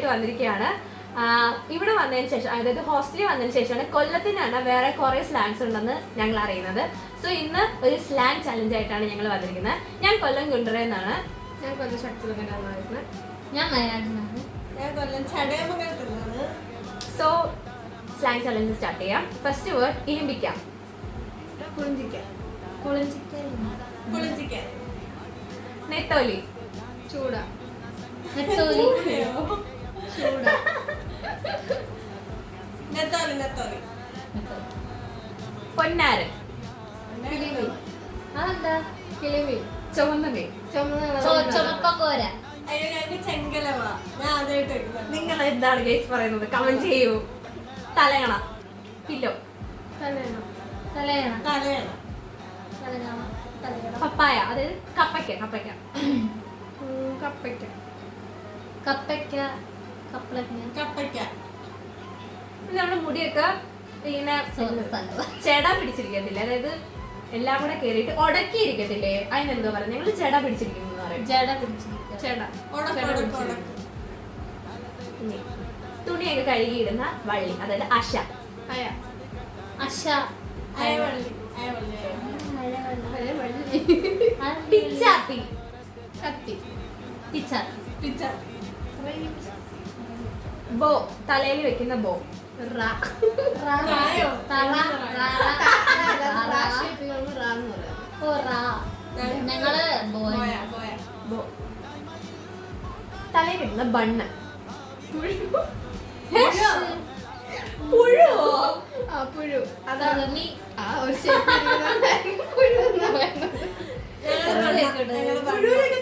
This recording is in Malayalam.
ആയിട്ട് വന്നിരിക്കുകയാണ്. ഇവിടെ വന്നതിന് ശേഷം, അതായത് ഹോസ്റ്റലിൽ വന്നതിന് ശേഷമാണ് കൊല്ലത്തിനാണ് വേറെ കുറെ സ്ലാങ്സ് ഉണ്ടെന്ന് ഞങ്ങൾ അറിയുന്നത്. സോ ഇന്ന് ഒരു സ്ലാങ് ചലഞ്ച് ആയിട്ടാണ് ഞങ്ങൾ വന്നിരിക്കുന്നത്. ഞാൻ കൊല്ലം കുണ്ടറയെന്നാണ്. ഞാൻ കൊല്ലം ശക്തിയാണ്. ഞാൻ വയനാട്ടിലാണ്. ഞാൻ കൊല്ലം ചടയമംഗലത്തുനിന്നാണ്. സോ സ്ലാങ് ചലഞ്ച് സ്റ്റാർട്ട് ചെയ്യാം. ഫസ്റ്റ് വേർഡ് ഇലിമ്പിക്കാം. പുളിഞ്ചിക്കാൻ. പുളിഞ്ചിക്കാൻ. നെത്തോലി. ചൂട. നെത്തോലി. ചൂട. നെത്തോലി. നെത്തോലി. പൊന്നാരൻ. കിളിമീൻ. അതെന്താ? കിളിമീൻ. ചുവന്ന മീൻ. ചുമപ്പക്കോര. അയ്യോ ഞങ്ങൾക്ക് ചെങ്കലവ. ഞാൻ ആദ്യമായിട്ട് നിങ്ങൾ എന്താണ് ഗൈസ് പറയുന്നത്? കമന്റ് ചെയ്യൂ. തലയണ. പില്ലോ. തലയണ. തലയണ. തലയണ. തലയണ. തലയണ. പപ്പായ, അതായത് കപ്പയ്ക്ക. കപ്പയ്ക്ക. കപ്പയ്ക്ക. കപ്പളങ്ങ. കപ്പയ്ക്ക. നമ്മുടെ മുടിയൊക്കെ ഇങ്ങനെ ചെട പിടിച്ചിരിക്കത്തില്ലേ, അതായത് എല്ലാം കൂടെ കേറിയിട്ട് ഉടക്കി ഇരിക്കത്തില്ലേ, അതിനെന്തോ പറയാം, ഞങ്ങൾ ചെട പിടിച്ചിരിക്കുന്നു എന്ന് പറയും. ജട പിടിച്ചിരിക്കുക. ചെട. ഉടക്ക്. ഇനി തുണിയൊക്കെ കഴുകിയിടുന്ന വള്ളി, അതായത് അശ. അയ. അശ. അയവള്ളി. അയവള്ളി. അയവള്ളി. പിച്ചാത്തി. കത്തി. പിച്ചാത്തി. പിച്ചാത്തി. ബോ, തലയിൽ വെക്കുന്ന ബോ. റായോ? ഞങ്ങള് ബോ. തലയിൽ വെക്കുന്ന ബണ്ണ്. പുഴു. പുഴു. അതാണ് ആ ഒരു പുഴു. പുഴുവിനെ